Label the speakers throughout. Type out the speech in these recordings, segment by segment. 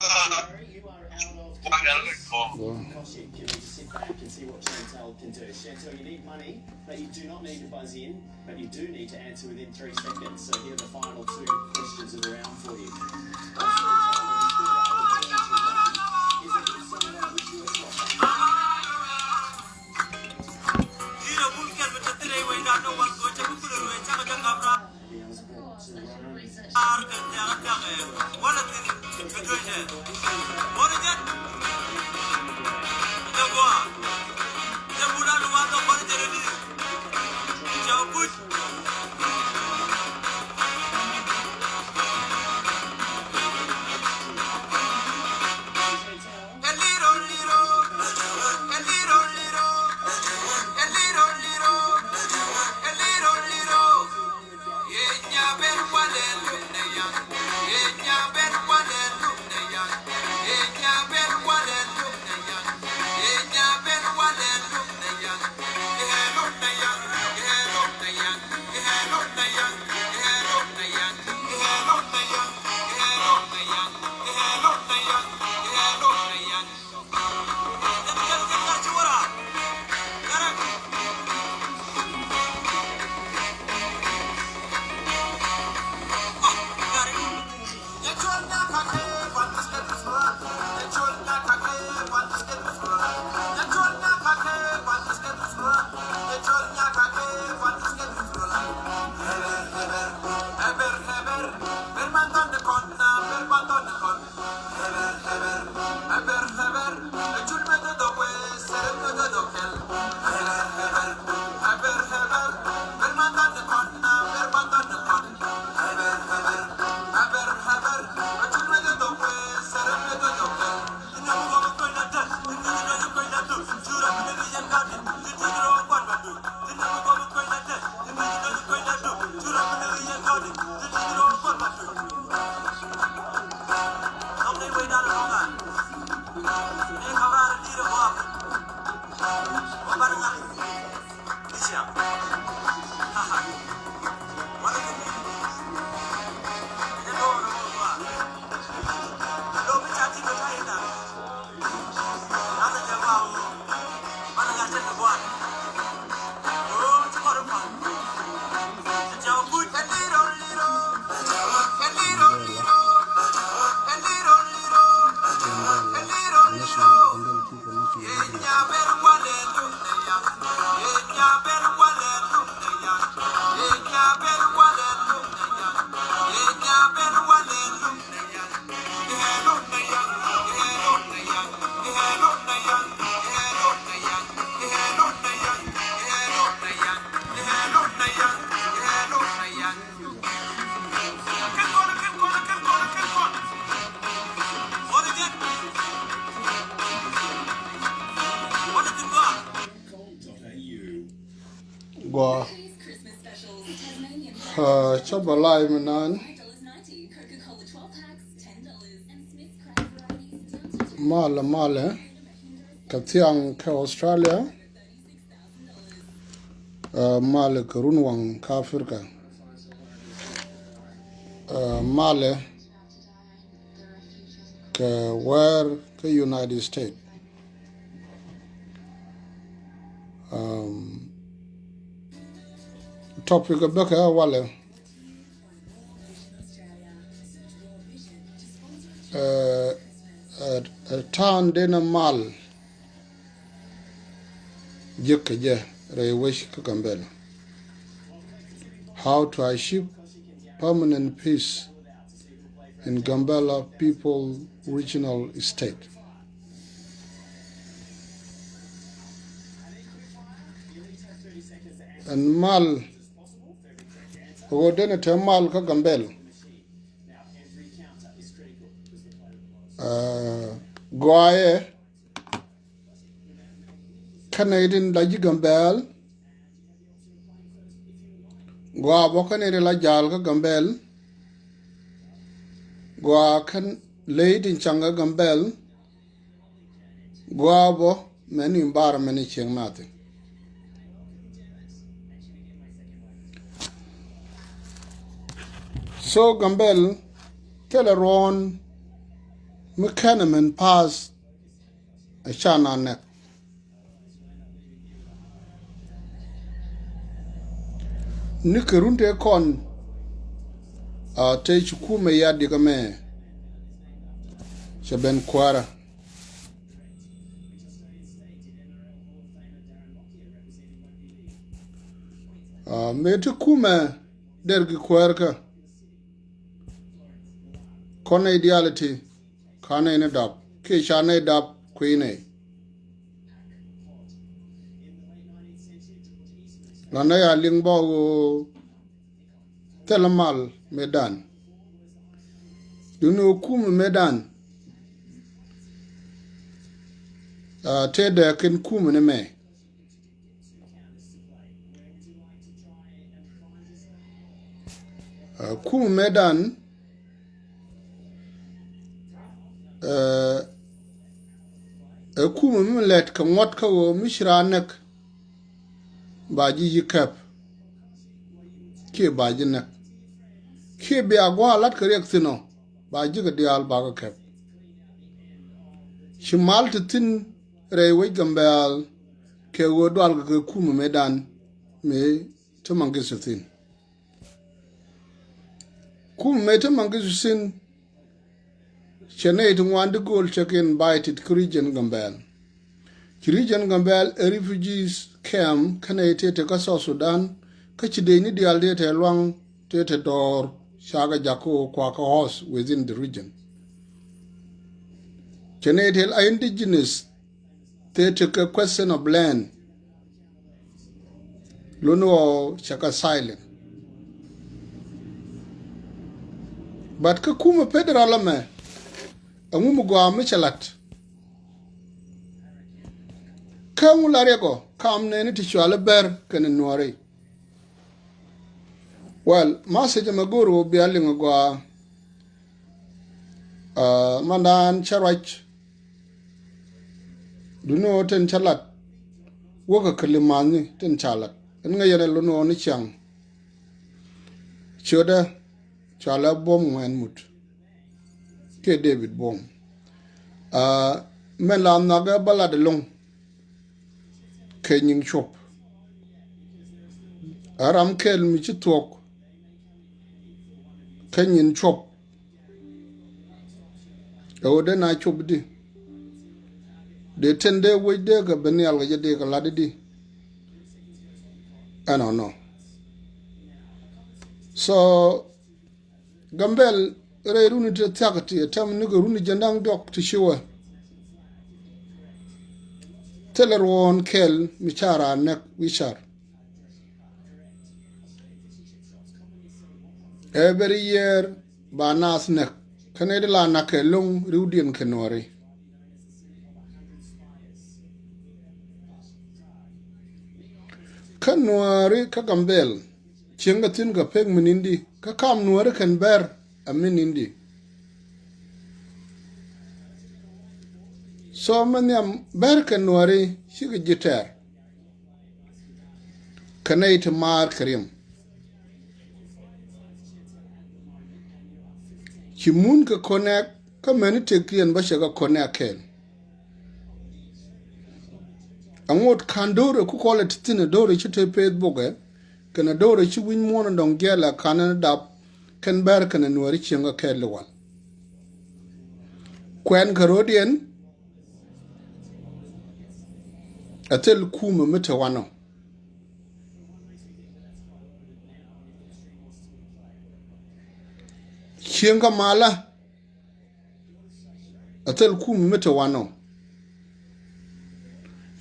Speaker 1: You are out of Koshi, can we just sit back and see what Chantel can do? Chantel, you need money, but you do not need to buzz in, but you do need to answer within 3 seconds. So here are the final 2 questions of the round for you.
Speaker 2: Gua Chabalai Manan Mala Katiang ka Australia Male Karunwang ka Afrika Male ka where ka United States topic of Beka Wale a town dena mal Jekaja Rewish Gambella. How to achieve permanent peace in Gambella People Regional Estate. And mal Odena Temal Gambella. Guaye Canadian Laji Gambel Gua Bocanere La Jalga Gambel Gua can laid in Changa Gambel Guabo many environment cheng nothing. So Gambel Teleron mechanic pass a chana neck. Nikerunte kon te chukume ya digame shaben kwara. Me te kume dergi kwarka kona ideality kana ina dab ke shana dab queen lana ya lingbo telemal medan duno kume medan te de kin kume ne me kume medan kume mlet ka ngot ka wo mishranek baji yikap ke baji nak ke be agwa lat ka reksino baji ga dial baga kap shimal tin rewe gambal ke wo dwal ga kume medan me to mangisutin kume me to mangisutin chene to wand gold check invited Christian gambal Christian gambal refugees camp kanete te ka South Sudan ka chide ni dialde te long te door shaga jako kwa ka house within the region chene te indigenous te a question of land lono chaka silent but ka kuma federal me amu gwa michalat kamu larego kam ne ni tishwale ber kan Nuer well message maguru bialingo gwa mandan charach duno ten chalat woka kalimani ten chalat nga yere luno ni chang choda chala bom ngwan mut ke David bom men la naga balad long kenying chop aram kel mi chitok kenyin chop ode na chop di de tende we de ga benial ga de ga ladidi I don't know so gambel re runi te takati tam ni go runi jandang dok to shiwa telerwon kel michara nek wishar every year banas nek kanede la nake long rudien kenori kanori ka gambel chenga tin ga peg minindi ka kam Nuer kan ber aminindi so manyam ber kan Nuer shiga jiter kanait mar karim kimun ka connect ka mani tekien ba shaga connect ken angot kandore ku quality tin dore chite Facebook kana dore chi win mona dong gela kana dap kan ber kana Nuer chenga kelwan kwen karodien atel kuma mutawano chenga mala atel kuma mutawano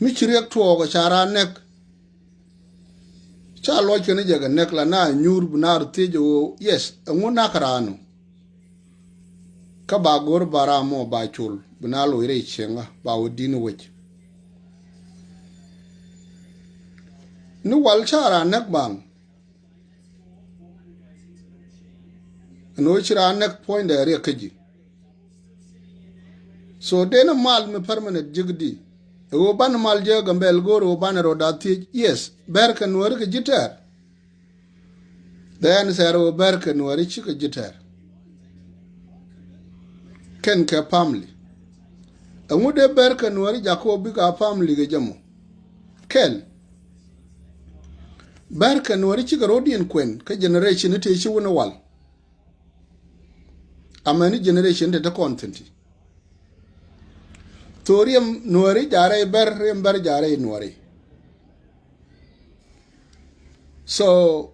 Speaker 2: michirek tuoga chara nek cha lo kene jaga nek la na nyur bunar tejo yes nguna karano ka ba gor bara mo ba chul bunalo ire chenga ba wodini wech ni wal chara nek bang no chira nek point area kaji so dena mal me permanent jigdi o ban mal je gambel goro ban rodati yes berka Nuer ka jitar then sero berka Nuer chika jitar ken ke family amude ber ka Nuer jako bi ka family ge jamo kel ber ka Nuer ci garodien kwen ka generation te ci wona wal amani generation te content toriam Nuer jare ber jare Nuer. So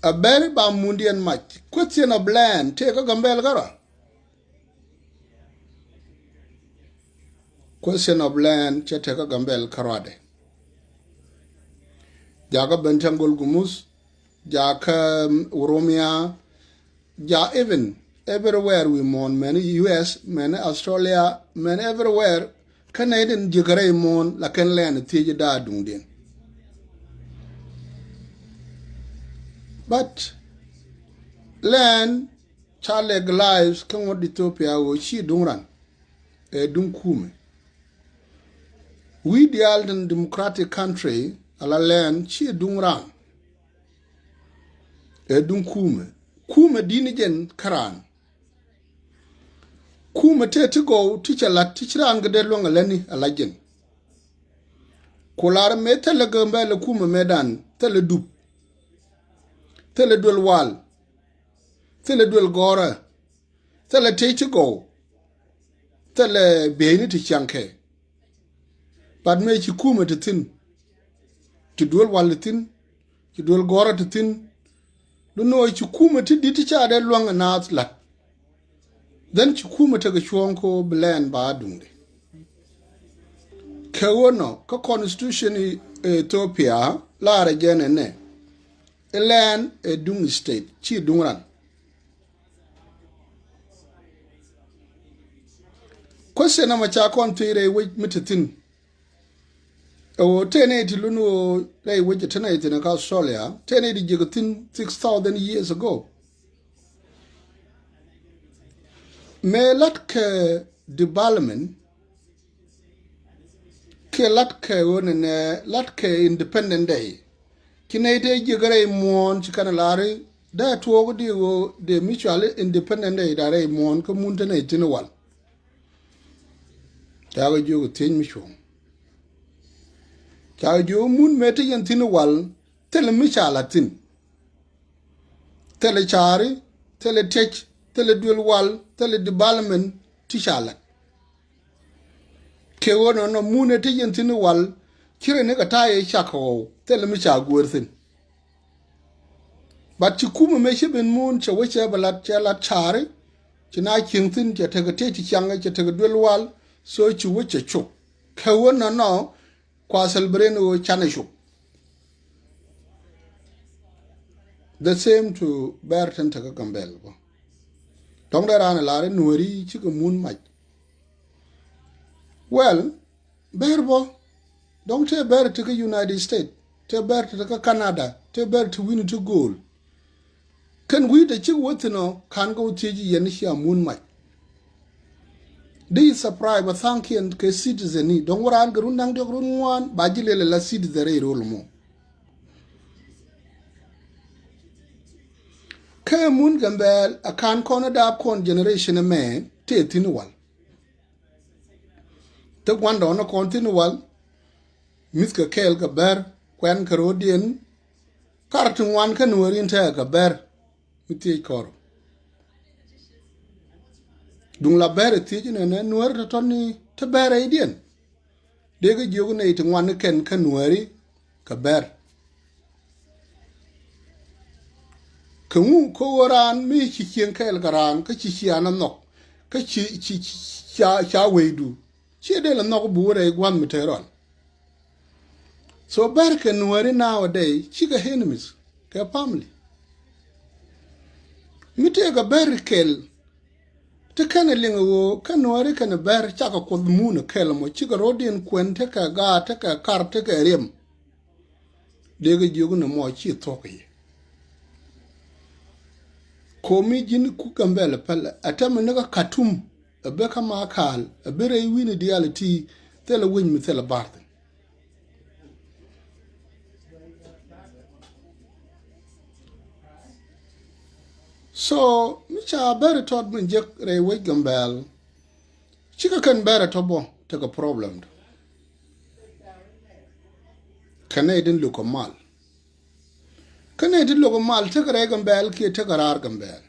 Speaker 2: a very Bamundian match. Question of land, take a gambel gara. Question of land, take a gambel karade. Jaga Bentangol Gumus, Jaka Uromia, Ja even everywhere we mourn, many US, many Australia, many everywhere, Canadian Jigare mourn, la can land, Tijada Dungdin. But land child lives come what Ethiopia wo she dungran dunkume. We the Alden democratic country ala land she dungran dunkume. Kume dinigen karan. Kume te to go teacher la teacher angade long aleni alajen. Kolar me telegambe le kume medan teledup. Tele dwel wal, tele dwel gora, tele teche go, tele beni te chanke. But me chi kuma te tin, to dwel wal te tin, to dwel gora te tin, do no chi kuma te di te cha de luang anaat lat. Then chi kuma te gachwonko belen ba adungde. Kewono, ka constitution Ethiopia, la rejene ne. Land a dung state, chi dungran. Question na macha kon tire we mitatin. O tene ti luno lay we tene ti na Australia, tene di jigatin 6,000 years ago. Me lat ke development ke lat ke wonene lat ke independent day. Kinete jigare mon chikana lare da tuogo digo de mutually independent day dare mon ko muntene tinwal tago jogo tin michon tago jo mun mete yen tinwal tele michala tin tele chari tele tech tele dual wal tele development tishala ke wono no munete yen tinwal kire ne ka taye chako tele mi cha gwerthin but chi kuma me shibin mun cha weche balat cha la chare chi na kingthin cha te te chi changa cha te dwelwal so chi weche chuk ka wona no kwa celebrate wo chana chuk the same to Berton ta gambel bo tong da ran la re Nueri chi ko mun mach well berbo don't te ber to the United States, te ber to the Canada, te ber to win to goal. Can we the chick what no can go to Yanishia moon might? This surprise but thank you and citizen don't worry and grunang the grun one, Bajile la seed the ray roll mo. Ke moon gambel a can corner da con generation a man, te tinual. The one on a continual. Miska kel ka ber kwen karodien kartun wan ka Nuer inte ka ber miti koro dung la ber ti ne Nuer to toni te ber idien de ga jogu ne tin wan ken ka Nueri ka ber ku ko ran mi chi kien kel garan ka chi ana nok ka chi cha weidu chi de la nok bu re gwan miteron. So Berke Nueri nowadays, she got enemies, her family. Me take a berkel. To can a lingo, can Nueri can a bear chaka called the moon a kelmo, chica rodian quen take a gar, take a car, take a rim. They get you no more cheat talky. Call me Jin Cookambella Pella, a taminaga catum, a becca markal, a berry winnie reality, tell a win me tell a barton. So, Micha better taught me Jack Ray Wigambel. Chica can better tobo take a problem. Canadian look a mal. Canadian look a mal take a regambel, ki take a argambel.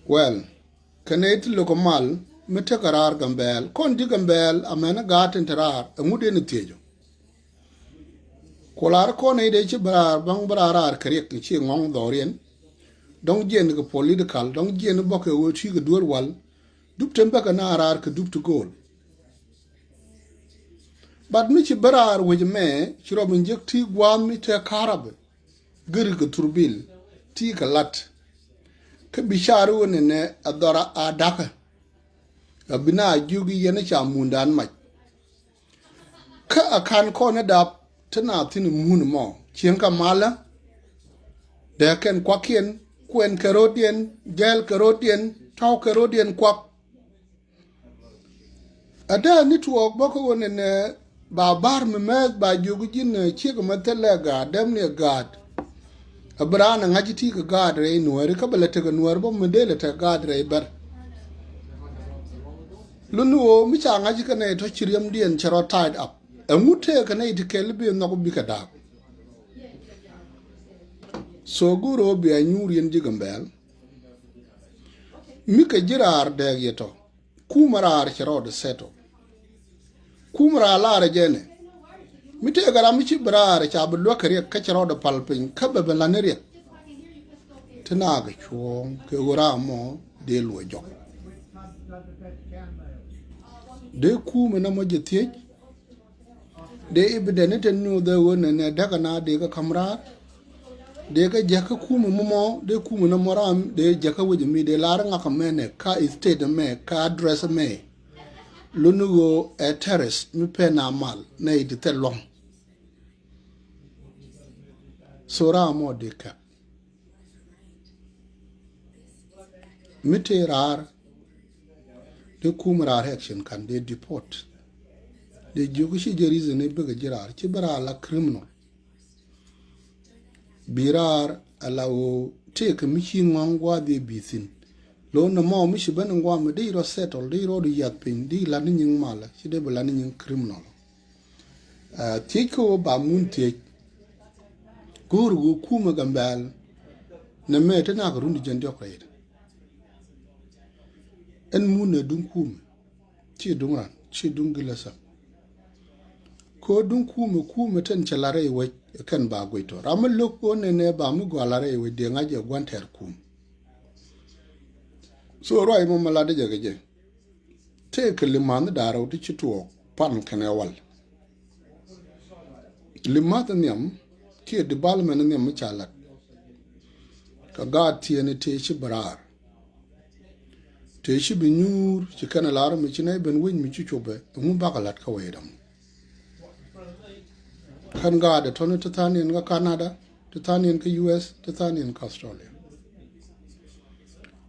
Speaker 2: Well, Canadian look a mal, me take a argambel, con digambel, a man a garden terrar, a mood in the tejo. Kolar kone de chibrar bang barar correct and ching on Dorian. Don't jen the political, don't jen the bucket will she could do it well. Dup temper can arar could dup to goal. But Michi barar with me, she rob inject tea guam me to a carab. Gurg turbil, tea a lot. Could be sharon in a dora a daka. A bina jugi yenacha mundan might. Ka a can cornered up. Tana tin moon mo chienka mala de ken kwakien kwen kerodian gel kerodian tau kerodian kwak ada ni tuok boko won ne ba bar me ba jugu jin chiega matele ga dem ne gad abrana ngaji ti ga gad re nuer ka bele te ga nuer bo medele te gad re ber lunuo mi cha ngaji ka ne to chiriam dien chero tied up Amute can eat kelby no bicada. So guru be a Nurian jigambel. Mika Girard de yeto. Kumara archerod seto. Kumara lara jene. Mite garamichi brar chabluakari catcherod pulping, cababelaneria. Tenaga chuong, kegoramo, deal job. De kum and a mojetich. They evidently knew the one and a dagana de camera. They got jacka kum momo, they kum no moram, they jacka with me, they larang a man, car estate a me, car dress a me. Lunugo a terrace, me pena mal, nay to tell long. Sora more de cap. Mite rar, the kumar action can they deport. The Jugushi reason a big Gerard, Chibara la criminal. Birar allow take a machine on what they be thin. Loan the more Michiban and Guam, they are settled, they rode a yapin, they landing mala, she de landing criminal. Take over moon take Guru Kuma Gambal, Nametana Rundijan Jocrate. And moon a dunkum. Chi dungan, chi dungilasa. Ko dun kume ten chalare we kan ba goito ramal loko ne ba mu gwalare we de ngaje gwanter kum so roi mo malade jage te ke liman daro ti chituo pan kanewal limat nyam ke de balmen nyam chalat ka ga tiene te chi barar te chi binyur chi kana lar mi chi ne ben win mi chi chobe mu bakalat ka wedam Kan God a ton to Tanian ka Canada, to Tanian ka US, to Tanian ka Australia.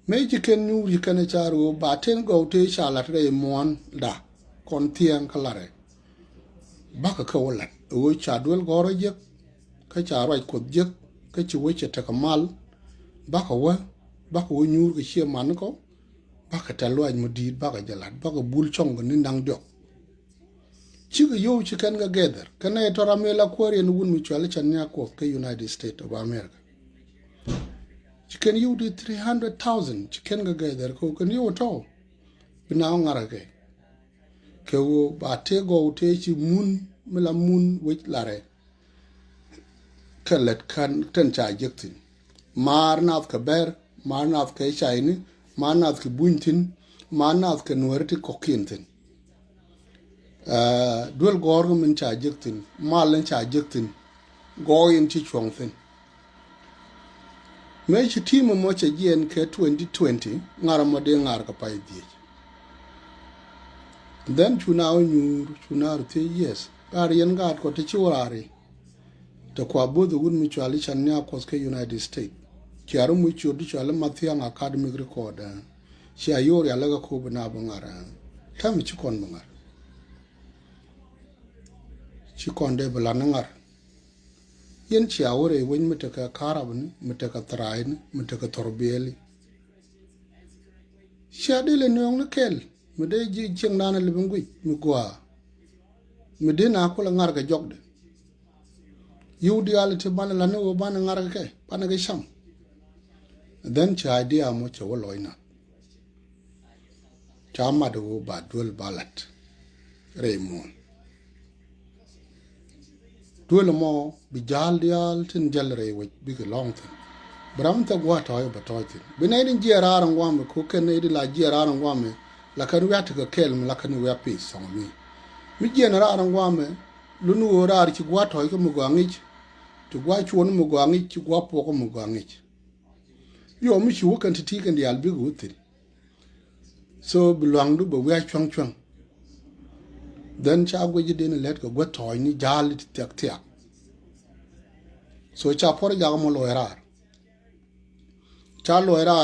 Speaker 2: Major can you can a charo, but 10 go to Charlotte Mon da, Contian Calare. Baka Kawalat, which I will go a jip, catch a right could jip, catch a witch at a mal, Baka wa, Baka when you sheer manico, Baka talo and Mudid Baka Jalat, Baka bull chong and Nindang job. Chica yo chicken together. Can I toramela quarry and wound mutual Chanyako, United States of America? Chicken you did 300,000 chicken together, cook and you at all. Binangarage. Kewo batego techi moon, mela moon with lare. Kellet can tencha jectin. Marnav kaber, Marnav ke shiny, Marnav ke buntin, Marnav ke nuerti coquintin. Dual government chargectin, Marlin chargectin, going to Chongfin. Major team of much again K 2020, Naramode Narkapai ditch. Then Chunau, yes, Arian guard got a churari. The Quabo the Wood Mutualich and Niakoska United States. Chiarum which you ditch Mathian academic recorder. Chiayori Alaga Kobanabangara. Tell me Chikonbangar. Chikonde Belanangar. yen chiawore wen mitaka karabni mitaka train mitaka torbeli shadile nyong kel mide ji cheng nana libungui mugwa mide na kula ngarga jogde yudi alite bana la no bana ngarga ke bana ge sham then cha idea mo cha woloina cha madu ba dul balat Raymond dul mo bi jal dial tin jalre we bi long tin bram ta gwa toy ba toy tin binay jera ran gwam ko ken idi la jera ran gwam la kan wi atka kel la kan wi api song mi jera ran gwam lu nu ora ci gwa toy ko mu gwangi to gwa chuon mu gwangi ci gwa po ko mu gwangi yo mi ci wokan ti kan dial bi gutin so belong du ba wi chong chong then cha gwe ji den let ko gwa toy ni jal ti tek tek so cha por ja mo lo era cha lo era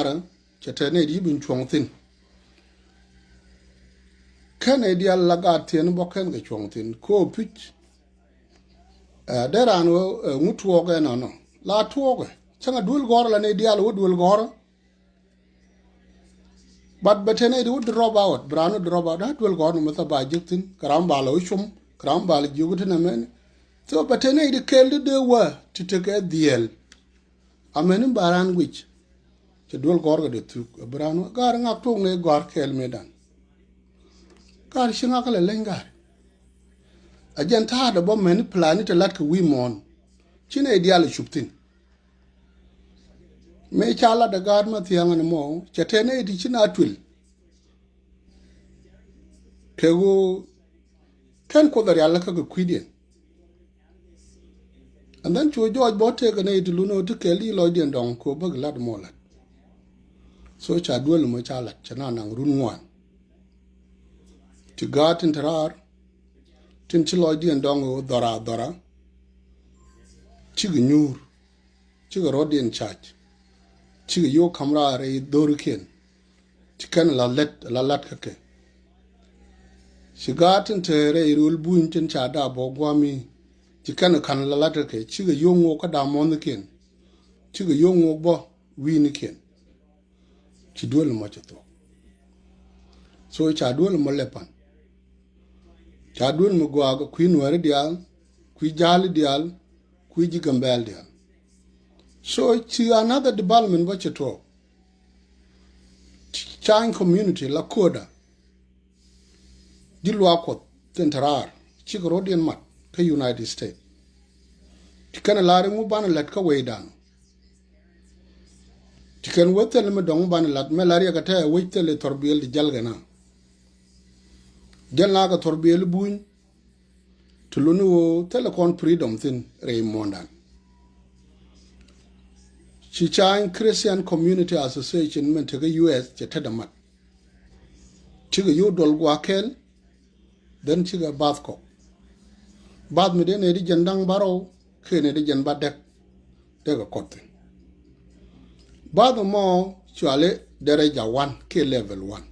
Speaker 2: cha tene di bin chong tin kan e dia laga ten bo kan ga chong tin ko pich deran wo mutuo ga no la tuo ga changa dul gor la ne dia lo dul gor but betene di drop out brano drop out that dul gor no mata ba jiktin karam ba lo chum karam ba le jugut na men so betene di kel de wa to take a deal amen baran which che dul gor ga de tu brano gar ngak tu ne gor kel medan gar shinga kala lengar ajan ta da bom men plan te lat ko wi mon chine ideal chuptin me chala da gar ma tianga ne mo chetene di china twil kego kan ko dar yalla ka kwidien and then cho George bote ga ne di luno to keli lo dien dong ko bag lad molat so cha duel mo chala chana nang runwan ti gatin tarar tin ci lo dien dong dora ci nyur ci rodien chach ci yo kamra re doruken ci kan la lat kake ci gatin tere rul buin tin cha da bo gwami ci kan la lat kake ci yo ngo ka da mon ken ci yo ngo bo wi ni ken ci dol mo ci to so cha dol mo lepan cha dun mu gwa ga kuin wari dial kui jali dial kui jigambel dial so ci another development what you talk chain community la koda dilwa ko tentarar ci ko rodien mat ka United States ti kana lare mu ban lat ka waydan ti kan wotel me dong ban lat me lare ga ta wotel torbiyel di jalgana Jella ga torbiyel buñ tulunu telecom freedom thin Raymondan Chichain Christian Community Association men to US chetadamat chiga yu dol gwakel then chiga bathko bath mi den edi jandang baro kene di jan badek dega kotte bath mo chwale dereja 1 ke level 1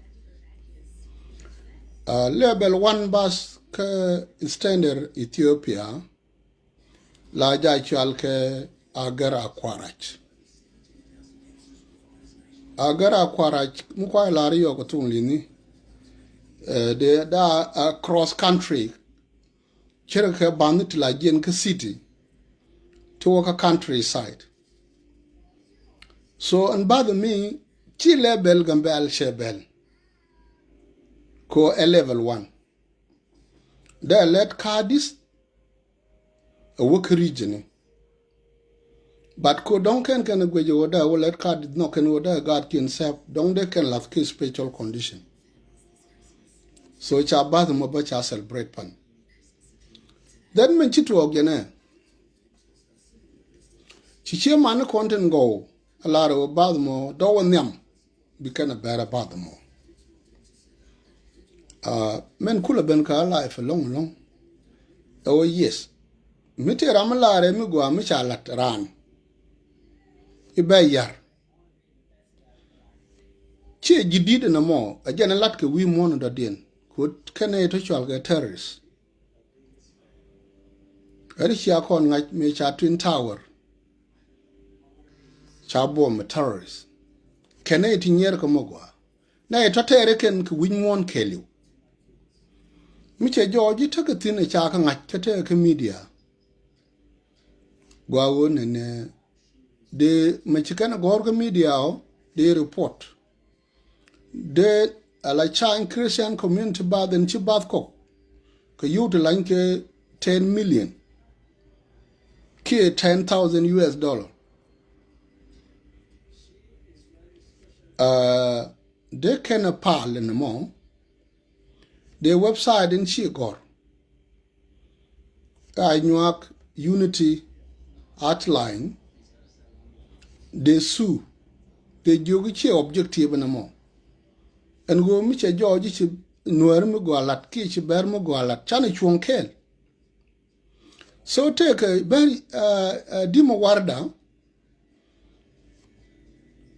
Speaker 2: level 1 bas ke standard Ethiopia la ja chwal ke agara kwarach mukwa lari yo ko tunlini de da cross country chere ke bandit la gen ke city to a countryside so and bother me chi level gambel shebel ko a level 1 they let Cadiz a work region but ko don't can go you da will let Cadiz no can order God can self don't they can have case special condition so cha bath mo ba cha celebrate pan then men chitu ogene chiche man content go ala ro bath mo do wonyam bi kana better bath mo men kula ben ka life long oh yes mite ramlare mi go mi cha lat ran ibayar che jidide na mo ajana lat ke wi mon do den ko kene to chwal ga terrorist Eri chia kon ngach me cha Twin Tower. Cha bomb terrorists. Kene iti nyer ko mogwa. Na etotere ken ku win won keliu. Miche George took a thin a chaka ngach kate ke media. Gwa won and the Mexicana Gorga media they report. They la Chinese Christian community bad and chibath ko. Ka you to like 10 million. Ki $10,000. They can a pal in the mall. Their website in Chigor. I Newark Unity Outline. They sue. They jogi objective in the mall. And go Micha George Nuer me go alat ki ber me go alat chani chuon kel. So take a very dimo warda.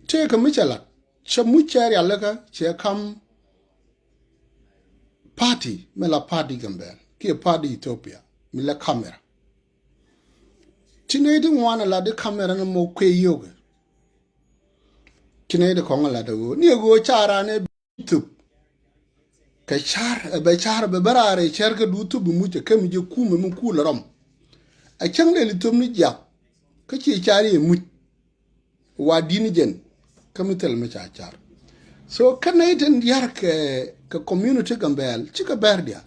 Speaker 2: Take a Michalat. Chamuchari alaka che come party mela party gambel ki party Ethiopia mila camera. Chinede wana la de camera na mo kwe yoga. Chinede konga la de go ni go chara ne tup. Ka char be barare char ka du tup mu che kam je ku mu ku la rom. A chang le litom ni ja. Ka chi chari mu wa dini jen kamitel me char. So Canadian yar ke community gambel chika berdia.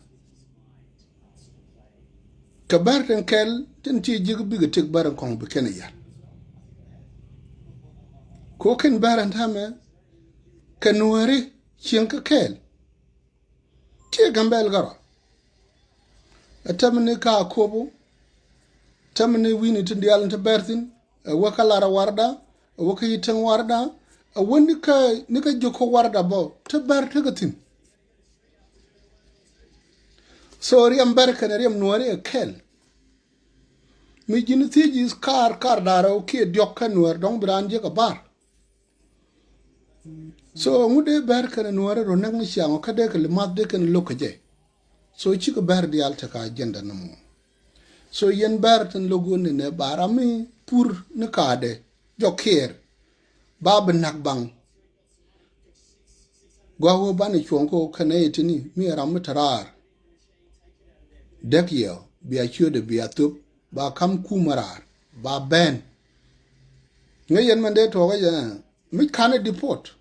Speaker 2: Ka berden kel tin ti jig big tik baran kong be ken yar. Ko ken baran tame ka nuari chien ka kel. Ti gambel garo. Atamne ka kobo tamne wini tin dial ta bertin wakalara warda waka yitan warda wani nika joko warda bo ta bar ta gatin so riyam barka na riyam nuwari a kel mi jini tiji kar dara o ki diokka nuwar dong branje ka bar so ngude barka na nuwari ro nang ni siyango kade ka limat de kan lokaje so chika bar di alta ka agenda na mo so yen bar tan logo ne barami pur ne kade joker bab nakbang gwawo bani chonko kane tini mi ram tarar dekyo bi achude bi atup ba kam kumarar ba ben ngayen mande to ga mi kana deport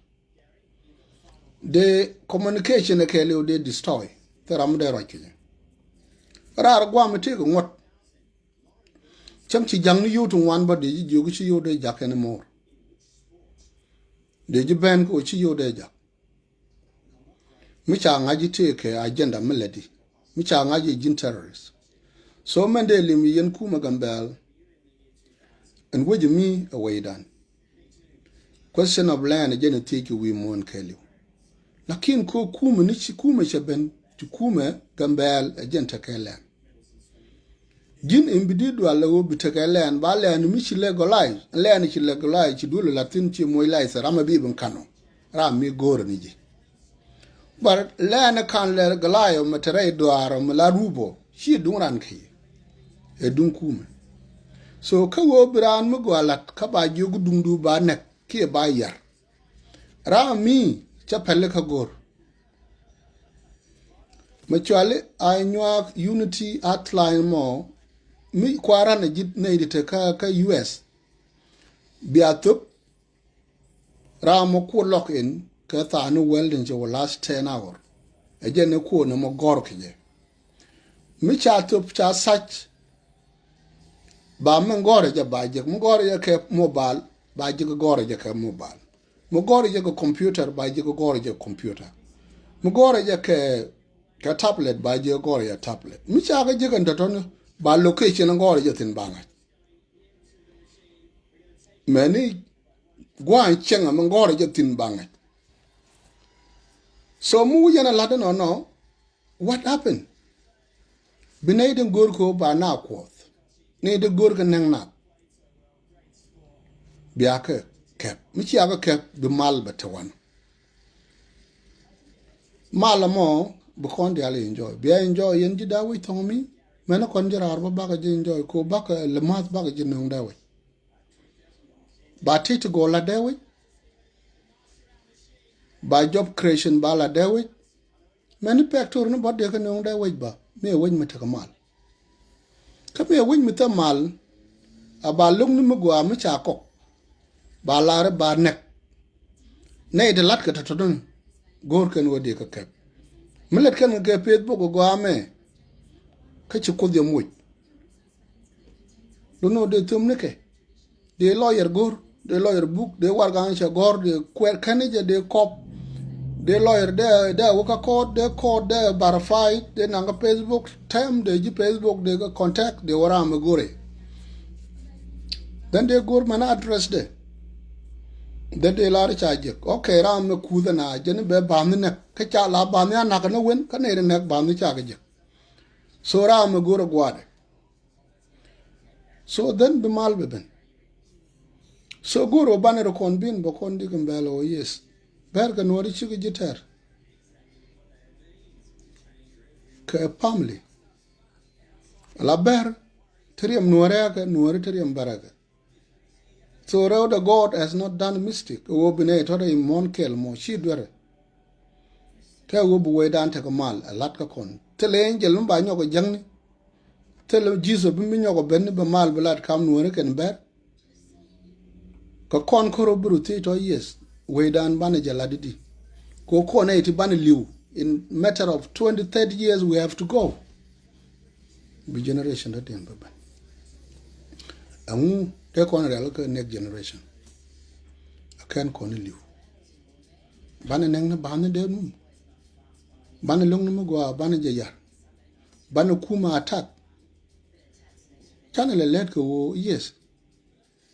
Speaker 2: the communication ke le de destroy taram de rakine rar gwa mate ko ngot cham ci jang ni yutu wan ba de jogu ci yude jakene mor de ji ben ko ci yude jak mi cha ngaji te ke agenda melody mi cha ngaji jin terrorist so mende limi yen kuma gambel and would you me away dan question of land again take we mon kelly lakin ko kuma ni ci kuma ben ci kuma gambel agenta kelen jin individual lawo bitaka len ba len mi ci legalize len ci legalize ci dole latin ci moy lay sa rama bi ben kano ram mi gor ni ji bar len kan legalize matare doaro mala rubo ci dunran kai e dun kuma so ka wo bran mu gwalat ka ba jogu dundu ba nek ke ba yar ram mi ca pelle ka gor Machuale I Newark Unity Outline mo mi kwara na jit na idite ka US biatup ramo ko lock in ka ta no welding jo last 10 hour eje ne ko no mo gor kje mi cha tup cha sach ba men gore je ba je mo gore je ke mobile ba je gore je ke mobile mo gore je ko computer ba je gore je computer mo gore je ke tablet ba je gore je tablet mi cha ga je kan to ba location ngore jotin banga many gwa chenga ngore jotin banga so mu yana lada no what happened binaiden gorko ba na kwath ne de gorga nang na biaka kep mi ci aga kep be mal batawan malamo bu konde ale enjoy bi enjoy yen di dawi tomi mena kon jara arba baga je enjoy ko baka le mat baga je nong dawe ba tit go la dawe ba job creation ba la dawe mena pector no bodde ka nong dawe ba me won mata kamal ka me won mata mal aba lung ni mgo am cha ko ba la ba nek ne de lat ka to don gor ken wodi ka kep milet kan ke pet bo go ame ka ci ko de moy do no de tum ne ke de lawyer gor de lawyer book de war gan cha gor de kwer kanije de cop de lawyer de waka code de verify de nanga Facebook time de ji Facebook de contact de wara me gore then de gor mana address de la charge okay ram me kuda na jene be bam ne ka cha la bam ya na ka na wen ka ne ne bam ni cha ga so ram me gor gwade so then be mal be ben so goro banero kon bin bo kon digum belo yes berga nori chigi jiter ka family la ber triam nuore triam baraga so the God has not done mistake wo bine to the mon kel mo shi dwere ka wo bu we dan ta kamal lat ka kon tele angel mba nyoko jangni tele Jesus bi mi nyoko ben be mal bulat kam nuore ken ber ka kon koro bruti to yes we dan manager ladidi ko kona iti ban liu in matter of 20-30 years we have to go be generation that den baba amu te kon real ka next generation akan kon liu ban neng na ban de nu ban long nu go ban je yar ban kuma attack channel let ko yes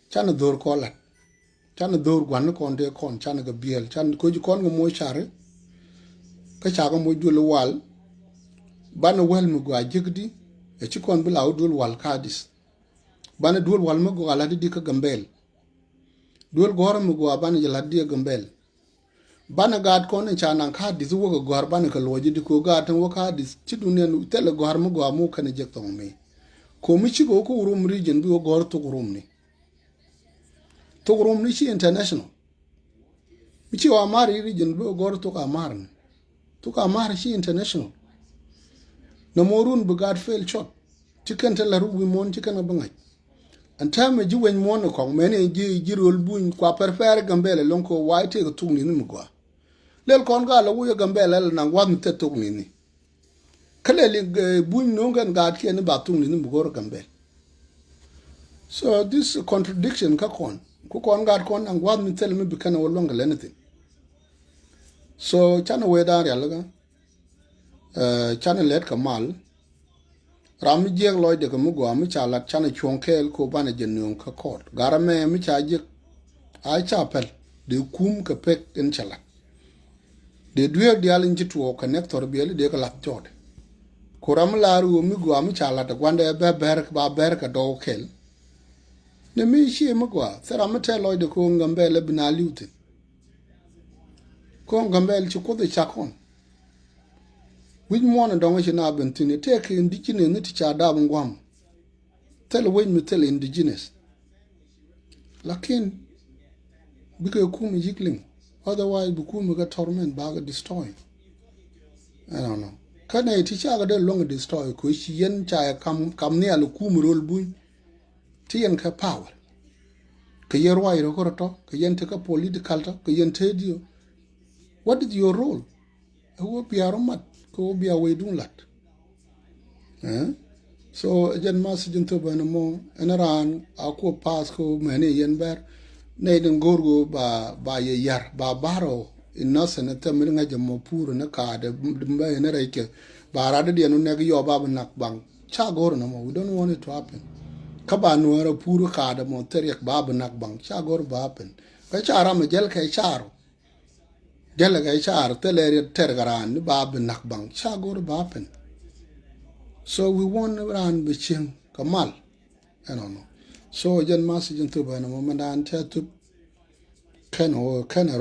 Speaker 2: channel dor ko lat chan dor gwan kon de kon chan ga biel chan ko ji kon go mo chare ka cha ga mo jul wal ban wel mu gwa jigdi e ci kon bula dul wal kadis ban dul wal mu go ala di ka gambel dul gor mu go ban ji la di gambel ban gad kon chan an kadis wo go gor ban ka loji di ko ga tan wo kadis ci dunen tele gor mu go mu kan je to me ko mi ci go ko rum region bi wo gor to rum ni Togrom ni chi international. Michi wa mari region bo gor to ka marn. To ka mar chi international. Na morun bugad fail shot. Chicken tell ru wi mon chicken abangaj. And time ji wen mon ko mene ji rol buñ kwa perfer gambele lonko white ko tugni ni mugwa. Lel kon ga la wuyo gambele na wan te tugni ni. Kale li buñ no ngan ga ke ni ba tugni ni mugor gambele. So this contradiction ka kon ku kon gar kon ang wad mi tel mi bikana wolonga anything so chana we dar yalga chana let kamal ram je loy de ko mugo am chala chana chonkel ko bana jenung ka kod garame mi chaje ai chapel de kum ka pek en chala de duer de alin jitu connector biel de ka lap jode ko ram laru mi go am chala de gwande be ber ka do kel ne mi shi magwa sera mate loy de ko ngambele bina liute ko ngambele ci ko de chakon wi mo na dongo ci na bentine take indigenous ni ti cha da ngwam tel wen mi tel indigenous lakin bike ku mi jikling otherwise bu ku mi ga torment ba ga destroy I don't know kana ti cha ga de long destroy ko shi yen cha kam ne al ku mi rol bu tien ka power ka yer wa iro korto ka yente ka political to ka yente dio what is your role who be aromat ko be away dun lat so jen mas jinto bana mo enaran ako pass ko mane yen ber ne den gorgo ba ye yar ba baro innocent ta mir nga jamo puro na ka de mba ne reke ba ra de no ne yo ba nak bang cha gor no mo we don't want it to happen kaba nuara puro ka da mo teriak bab nak bang cha gor bapen ka chara me jel kai charo jel kai char teleri tergaran bab nak bang cha gor bapen so we want ran bichin kamal I don't know so jen mas jen to bana mo mandan ta tu kan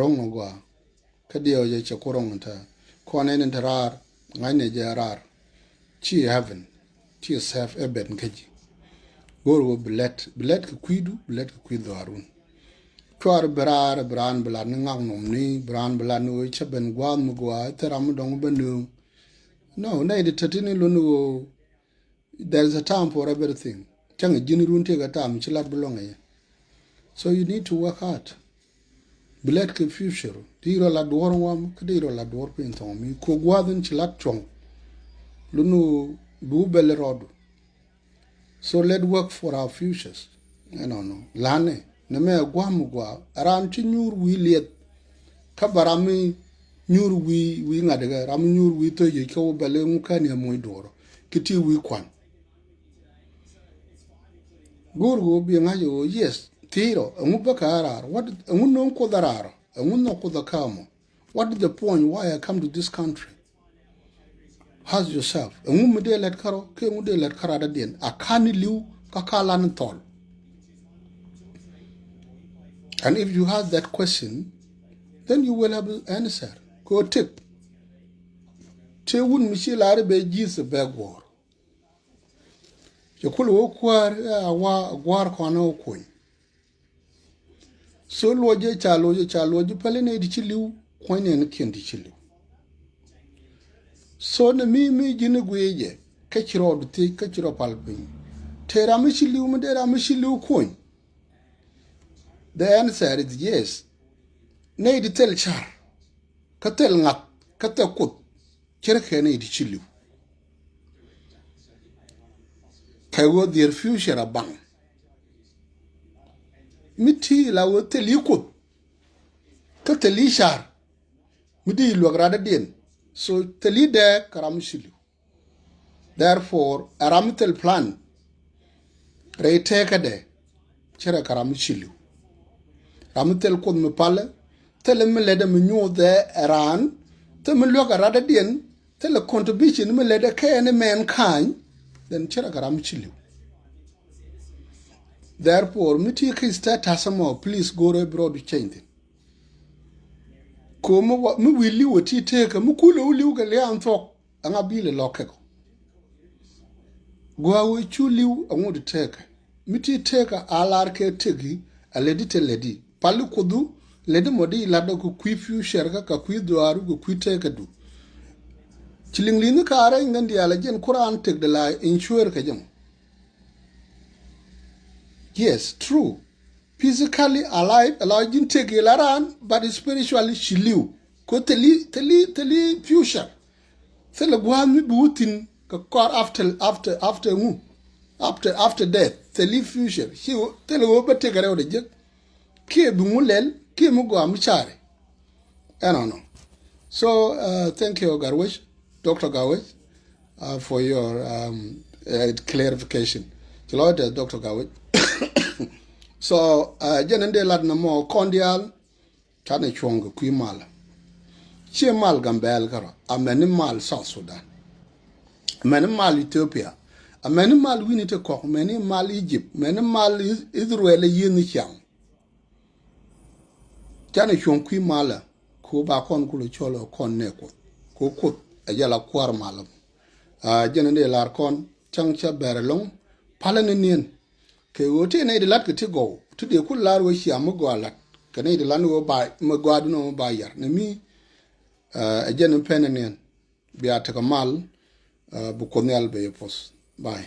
Speaker 2: rong ngwa ka dio je chakurong ta ko ne tarar ngai ne jarar chi heaven ti sef e ben kaji goro bilet ke kuidu arun chwar bran blan ngang nom ni bran blan o chaben gwan mu gwa teram dong benu no na de tatini lunu there's a time for everything chang jinirun te ga tam chilat belong ye so you need to work hard bilet ke future tiro la dwor wam kediro la dwor pin ton mi ko gwadun chilat chong lunu bu bel rodu. So let's work for our futures. No. Lane, na me gwa aran ti nyur wi liet ka barami nyur wi ngadega ram nyur wi to ye ko bele mu kan ya moy doro kiti wi kwan. Gurgo bi ngajo yes tiro ngu bakara what ngu non ko dararo ngu no ko da kamo. What is the point why I come to this country? Ask yourself, mude let karo, ke mude let karada den, a kani liu kakalan tol. And if you have that question, then you will have an answer. Go tip. Te wun michel arabe jis a bag war. Yakulu okwar wa gwar kwana okwen. So loje chaloje palene di chiliu, kwenye nkien chiliu. So na mi jine gweje kachiro duti kachiro palpin tera mishiliu mudera mishiliu coin. The answer is yes. Nay di tel char katel ngak katel kut cherke nay di chiliu kawo their future abang miti la wo tel yikut katel char mudi lograda den. So teli de karamshili. Therefore, aramitel plan reiteka de chere karamshili. Ramitel kun me pale tele me lede me nyu de aran te me loga rada dien tele contribution me lede ke any mankind then chere karamshili. Therefore, miti ki start asamo please go abroad to change it. Ko mu wili woti teka mu kulo liu ga le anthok anga bile lokeko gwa we chu liu angu teka miti teka alar ke tegi aledi te ledi palu kudu ledi modi lado ku kwi future ka kwi doaru ku kwi teka du chilingli ni kare ngandi ala jen Quran tek de la insure ka jam. Yes, true. Physically alive, allowed you take a laran, but spiritually she live. Ko teli future. Tell guan mi butin ka kor after death. Teli future. She tell go but take around the jet. Ke bumulel, ke mugo amchare. I don't know. So thank you, Garwish, Dr. Garwish, for your clarification. Dr. Garwish. So, jenende lad na mo kondial tane chongo kui mal. Che mal gambel karo, ameni mal South Sudan. Ameni mal Ethiopia. Ameni mal winite kok, ameni mal Egypt, ameni mal Israel yini chang. Tane chong kui mala, ko ba kon kulo cholo kon neko. Ko kut ajala kwar malam. Jenende lar kon changcha berelong palanenien. Ke wote na de lat ke ti go to de kul lar wo shi am go lat ke na de lan wo ba ma go adu no ba yar na mi a jen penenen bi ataka mal bu ko nyal be pos bye.